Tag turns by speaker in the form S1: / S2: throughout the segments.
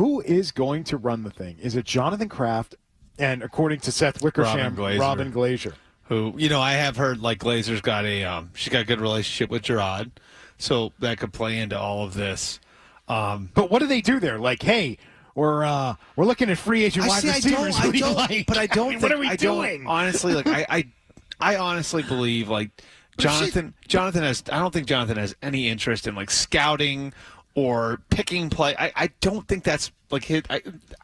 S1: who is going to run the thing? Is it Jonathan Kraft and, according to Seth Wickersham, Robin Glazer?
S2: Who, I have heard like Glazer's got she's got a good relationship with Gerard, so that could play into all of this.
S1: But what do they do there? Like, hey, we're looking at free agent wide receivers. Who do you like?
S2: But I don't.
S1: What are we doing?
S2: Honestly, like I honestly believe like Jonathan has. I don't think Jonathan has any interest in like scouting or picking play. I don't think that's like his.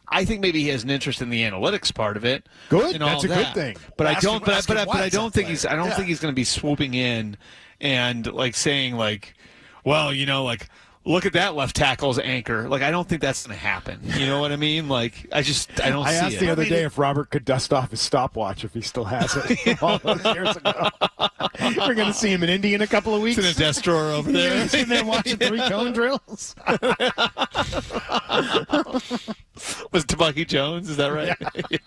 S2: I think maybe he has an interest in the analytics part of it.
S1: Good, that's a good thing.
S2: But I don't. But I don't think he's. I don't think he's going to be swooping in and like saying like, well, like. Look at that left tackle's anchor. Like, I don't think that's going to happen. You know what I mean? Like, I don't see it.
S1: I asked the other day if Robert could dust off his stopwatch if he still has it all those years ago. We're going to see him in Indy in a couple of weeks.
S2: It's in a desk drawer over there.
S1: He's sitting there watching 3-cone drills.
S2: Was Tabaki Jones? Is that right?
S1: Yeah.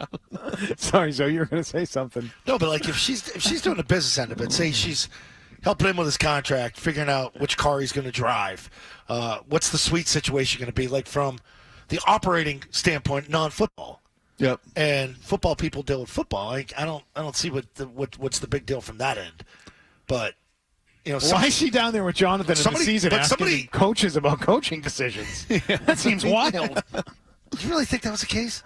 S1: Sorry, Zoe, you were going to say something.
S3: No, but like if she's doing the business end of it, say she's helping him with his contract, figuring out which car he's going to drive. What's the suite situation going to be like from the operating standpoint, non-football?
S2: Yep.
S3: And football people deal with football. I don't see what's the big deal from that end. But
S1: why is she down there with Jonathan in the season asking coaches about coaching decisions? That seems wild.
S3: Do you really think that was the case?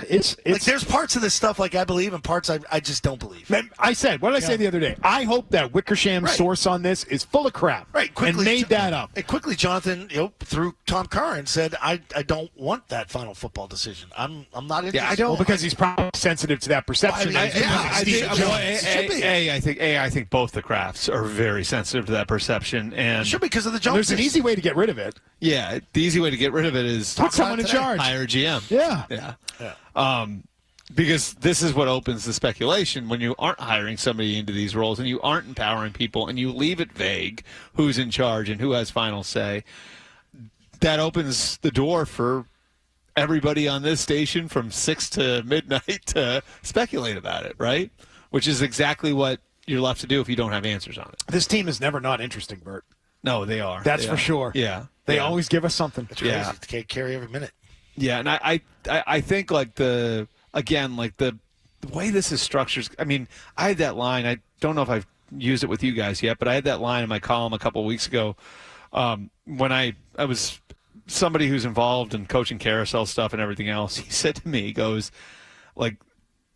S1: It's
S3: like there's parts of this stuff like I believe and parts I just don't believe.
S1: I said, what did I say the other day? I hope that Wickersham's source on this is full of crap.
S3: Right, quickly,
S1: and made that up.
S3: And quickly, Jonathan, through Tom Curran said, I don't want that final football decision. I'm not interested.
S1: Yeah, I don't because he's probably sensitive to that perception.
S2: I think both the Crafts are very sensitive to that perception, and
S3: should be because of the Jones.
S1: There's an easy way to get rid of it.
S2: Yeah, the easy way to get rid of it is
S1: put someone in charge.
S2: Hire a GM.
S1: Yeah.
S2: Because this is what opens the speculation when you aren't hiring somebody into these roles and you aren't empowering people and you leave it vague who's in charge and who has final say. That opens the door for everybody on this station from 6 to midnight to speculate about it, right? Which is exactly what you're left to do if you don't have answers on it.
S1: This team is never not interesting, Bert.
S2: No, they are.
S1: That's for sure.
S2: Yeah.
S1: They always give us something.
S3: It's crazy. They can't carry every minute.
S2: Yeah, and I think like the way this is structured. I mean, I had that line. I don't know if I've used it with you guys yet, but I had that line in my column a couple of weeks ago when I was somebody who's involved in coaching carousel stuff and everything else. He said to me, he goes, like,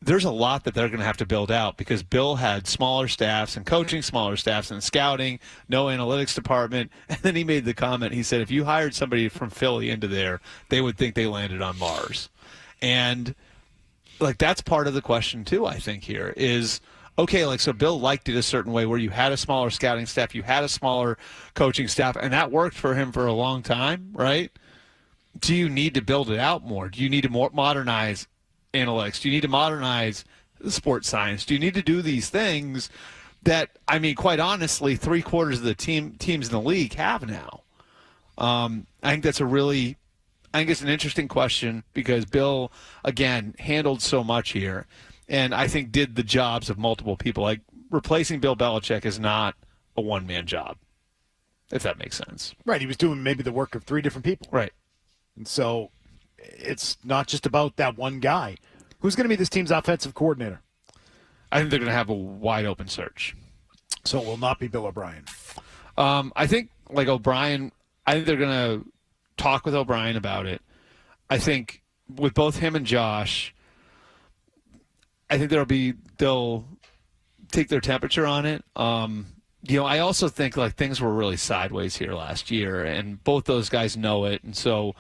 S2: there's a lot that they're going to have to build out because Bill had smaller staffs and coaching, smaller staffs and scouting, no analytics department. And then he made the comment, he said, if you hired somebody from Philly into there, they would think they landed on Mars. And, like, that's part of the question, too, I think, here is, okay, like, so Bill liked it a certain way where you had a smaller scouting staff, you had a smaller coaching staff, and that worked for him for a long time, right? Do you need to build it out more? Do you need to modernize analytics? Do you need to modernize sports science? Do you need to do these things that, I mean, quite honestly, 3/4 of the teams in the league have now? I think it's an interesting question because Bill, again, handled so much here and I think did the jobs of multiple people. Like, replacing Bill Belichick is not a one-man job, if that makes sense.
S1: Right. He was doing maybe the work of 3 different people.
S2: Right.
S1: And so it's not just about that one guy. Who's going to be this team's offensive coordinator?
S2: I think they're going to have a wide open search.
S1: So it will not be Bill O'Brien.
S2: I think, like, O'Brien, I think they're going to talk with O'Brien about it. I think with both him and Josh, I think they'll take their temperature on it. I also think, like, things were really sideways here last year, and both those guys know it. And so,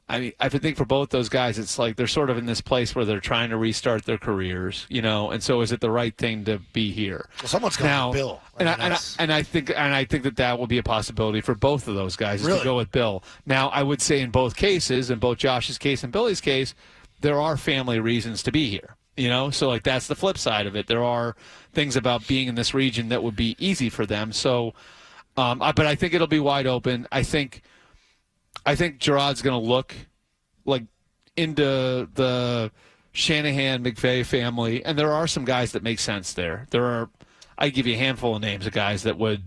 S2: I mean, I think for both those guys, it's like they're sort of in this place where they're trying to restart their careers, and so is it the right thing to be here?
S3: Well, someone's going to Bill.
S2: I think that will be a possibility for both of those guys to go with Bill. Now, I would say in both cases, in both Josh's case and Billy's case, there are family reasons to be here. So like that's the flip side of it. There are things about being in this region that would be easy for them. So, but I think it'll be wide open. I think Gerard's going to look like into the Shanahan McVay family, and there are some guys that make sense there. I give you a handful of names of guys that would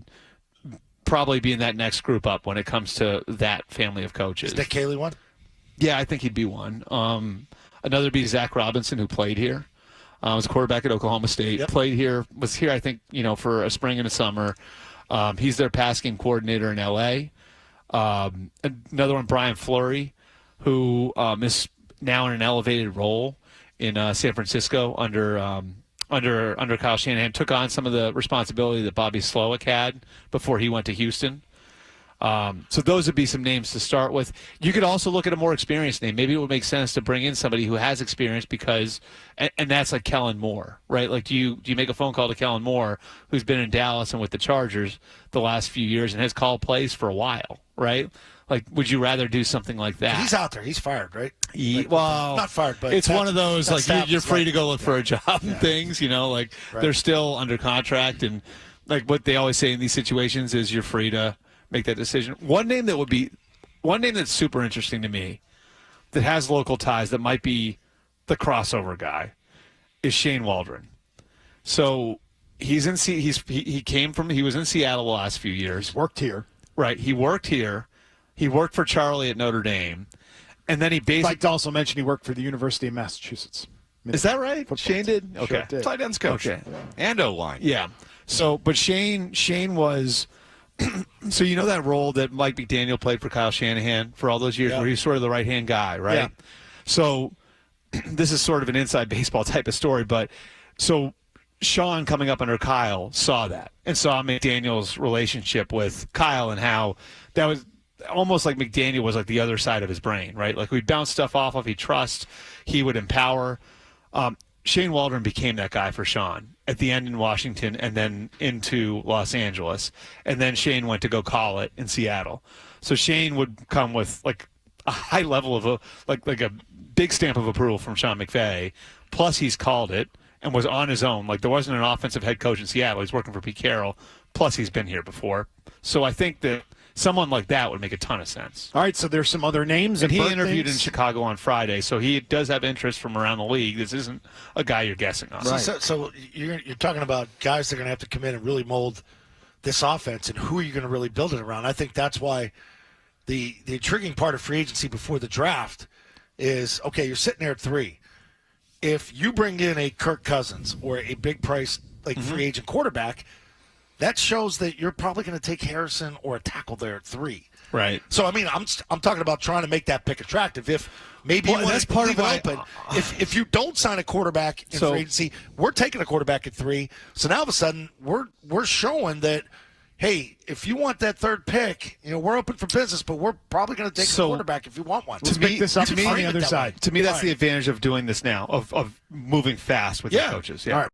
S2: probably be in that next group up when it comes to that family of coaches.
S3: Is Nick Caley one?
S2: Yeah, I think he'd be one. Another would be Zach Robinson, who played here. Was a quarterback at Oklahoma State.
S3: Yep.
S2: Played here, was here, I think, for a spring and a summer. He's their pass game coordinator in L.A. Another one, Brian Fleury, who is now in an elevated role in San Francisco under Kyle Shanahan. Took on some of the responsibility that Bobby Slowick had before he went to Houston. So those would be some names to start with. You could also look at a more experienced name. Maybe it would make sense to bring in somebody who has experience because, and that's like Kellen Moore, right? Like, do you make a phone call to Kellen Moore, who's been in Dallas and with the Chargers the last few years and has called plays for a while, right? Like, would you rather do something like that?
S3: He's out there. He's fired, right?
S2: Well,
S3: not fired, but
S2: it's one of those, like, you're free to go look for a job and things, like, they're still under contract. And, like, what they always say in these situations is you're free to make that decision. One name that's super interesting to me that has local ties that might be the crossover guy is Shane Waldron. So he was in Seattle the last few years.
S1: Worked here.
S2: Right. He worked here. He worked for Charlie at Notre Dame. And then he basically...
S1: I'd like to also mention he worked for the University of Massachusetts.
S2: Is that right? Shane did?
S1: Sure
S2: Okay.
S1: did.
S4: Tight ends coach.
S2: Okay.
S4: And O-line.
S2: Yeah. So, but Shane was... So you know that role that Mike McDaniel played for Kyle Shanahan for all those years where he's sort of the right-hand guy, right?
S1: Yeah.
S2: So this is sort of an inside baseball type of story, but so Sean coming up under Kyle saw that and saw McDaniel's relationship with Kyle and how that was almost like McDaniel was like the other side of his brain, right? Like we'd bounce stuff off of, he'd trust, he would empower. Shane Waldron became that guy for Sean at the end in Washington and then into Los Angeles. And then Shane went to go call it in Seattle. So Shane would come with like a high level of like a big stamp of approval from Sean McVay. Plus he's called it and was on his own. Like there wasn't an offensive head coach in Seattle. He's working for Pete Carroll. Plus he's been here before. So I think that someone like that would make a ton of sense.
S1: All right, so there's some other names.
S2: And he interviewed in Chicago on Friday, so he does have interest from around the league. This isn't a guy you're guessing on.
S3: Right. So you're talking about guys that are going to have to come in and really mold this offense, and who are you going to really build it around? I think that's why the intriguing part of free agency before the draft is, okay, you're sitting there at 3. If you bring in a Kirk Cousins or a big price free agent quarterback, that shows that you're probably going to take Harrison or a tackle there at 3.
S2: Right.
S3: So I mean, I'm talking about trying to make that pick attractive. If maybe you want to leave it open. If you don't sign a quarterback in free agency, we're taking a quarterback at 3. So now all of a sudden we're showing that, hey, if you want that third pick, we're open for business, but we're probably going to take a quarterback if you want one.
S1: Let's pick this up on the other side.
S2: To me, that's the advantage of doing this now, of moving fast with the coaches. Yeah.
S3: All right.